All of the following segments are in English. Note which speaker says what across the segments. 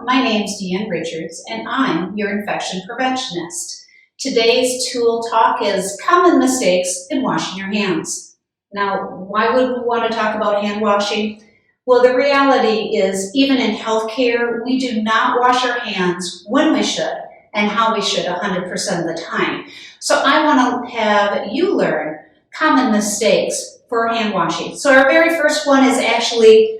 Speaker 1: my name's Deanne Richards and I'm your infection preventionist. Today's tool talk is common mistakes in washing your hands. Now, why would we want to talk about hand washing? Well, the reality is even in healthcare, we do not wash our hands when we should and how we should 100% of the time. So I want to have you learn common mistakes for hand washing. So our very first one is actually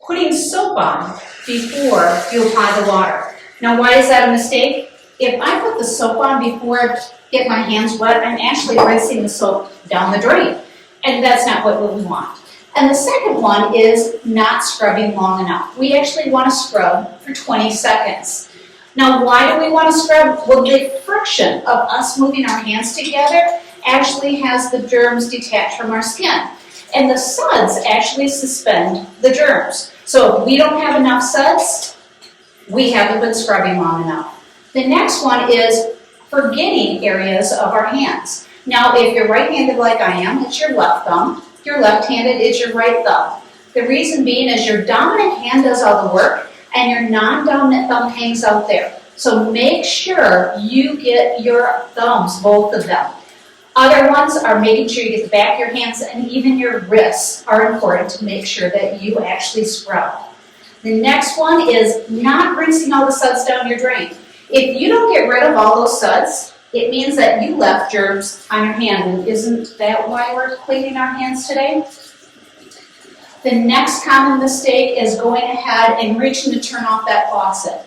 Speaker 1: putting soap on before you apply the water. Now, why is that a mistake? If I put the soap on before I get my hands wet, I'm actually rinsing the soap down the drain. And that's not what we want. And the second one is not scrubbing long enough. We actually want to scrub for 20 seconds. Now, why do we want to scrub? Well, the friction of us moving our hands together actually has the germs detach from our skin. And the suds actually suspend the germs. So if we don't have enough suds, we haven't been scrubbing long enough. The next one is forgetting areas of our hands. Now, if you're right-handed like I am, it's your left thumb. If you're left-handed, it's your right thumb. The reason being is your dominant hand does all the work and your non-dominant thumb hangs out there. So make sure you get your thumbs, both of them. Other ones are making sure you get the back of your hands, and even your wrists are important to make sure that you actually scrub. The next one is not rinsing all the suds down your drain. If you don't get rid of all those suds, it means that you left germs on your hand. And isn't that why we're cleaning our hands today? The next common mistake is going ahead and reaching to turn off that faucet.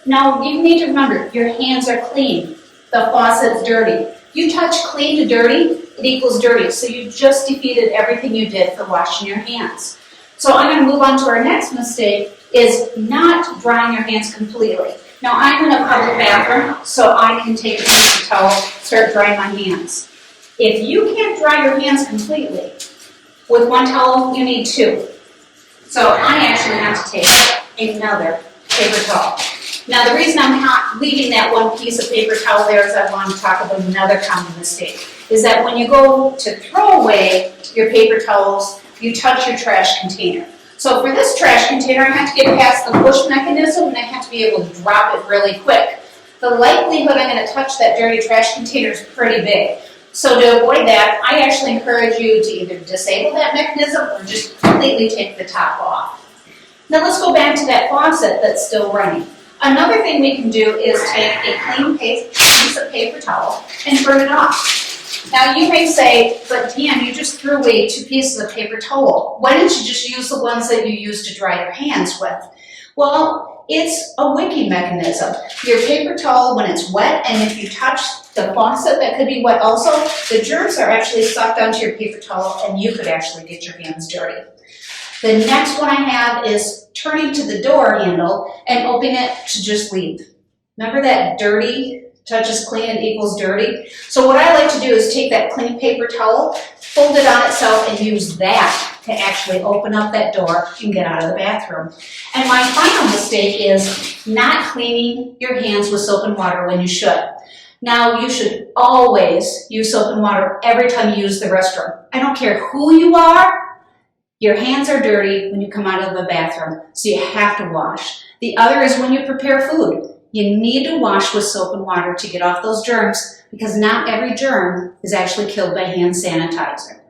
Speaker 1: Now, you need to remember, your hands are clean. The faucet's dirty. You touch clean to dirty, it equals dirty. So you just defeated everything you did for washing your hands. So I'm going to move on to our next mistake, is not drying your hands completely. Now, I'm in a public bathroom, so I can take a paper towel, start drying my hands. If you can't dry your hands completely, with one towel, you need two. So I actually have to take another paper towel. Now, the reason I'm not leaving that one piece of paper towel there is I want to talk about another common mistake, is that when you go to throw away your paper towels, you touch your trash container. So for this trash container, I have to get past the push mechanism and I have to be able to drop it really quick. The likelihood I'm going to touch that dirty trash container is pretty big. So to avoid that, I actually encourage you to either disable that mechanism or just completely take the top off. Now let's go back to that faucet that's still running. Another thing we can do is take a clean piece of paper towel and turn it off. Now you may say, but Dan, you just threw away 2 pieces of paper towel. Why didn't you just use the ones that you used to dry your hands with? Well, it's a wicking mechanism. Your paper towel, when it's wet, and if you touch the faucet that could be wet also, the germs are actually sucked onto your paper towel and you could actually get your hands dirty. The next one I have is turning to the door handle and opening it to just leave. Remember that dirty touches clean and equals dirty? So what I like to do is take that clean paper towel, fold it on itself, and use that to actually open up that door and get out of the bathroom. And my final mistake is not cleaning your hands with soap and water when you should. Now, you should always use soap and water every time you use the restroom. I don't care who you are. Your hands are dirty when you come out of the bathroom, so you have to wash. The other is when you prepare food. You need to wash with soap and water to get off those germs because not every germ is actually killed by hand sanitizer.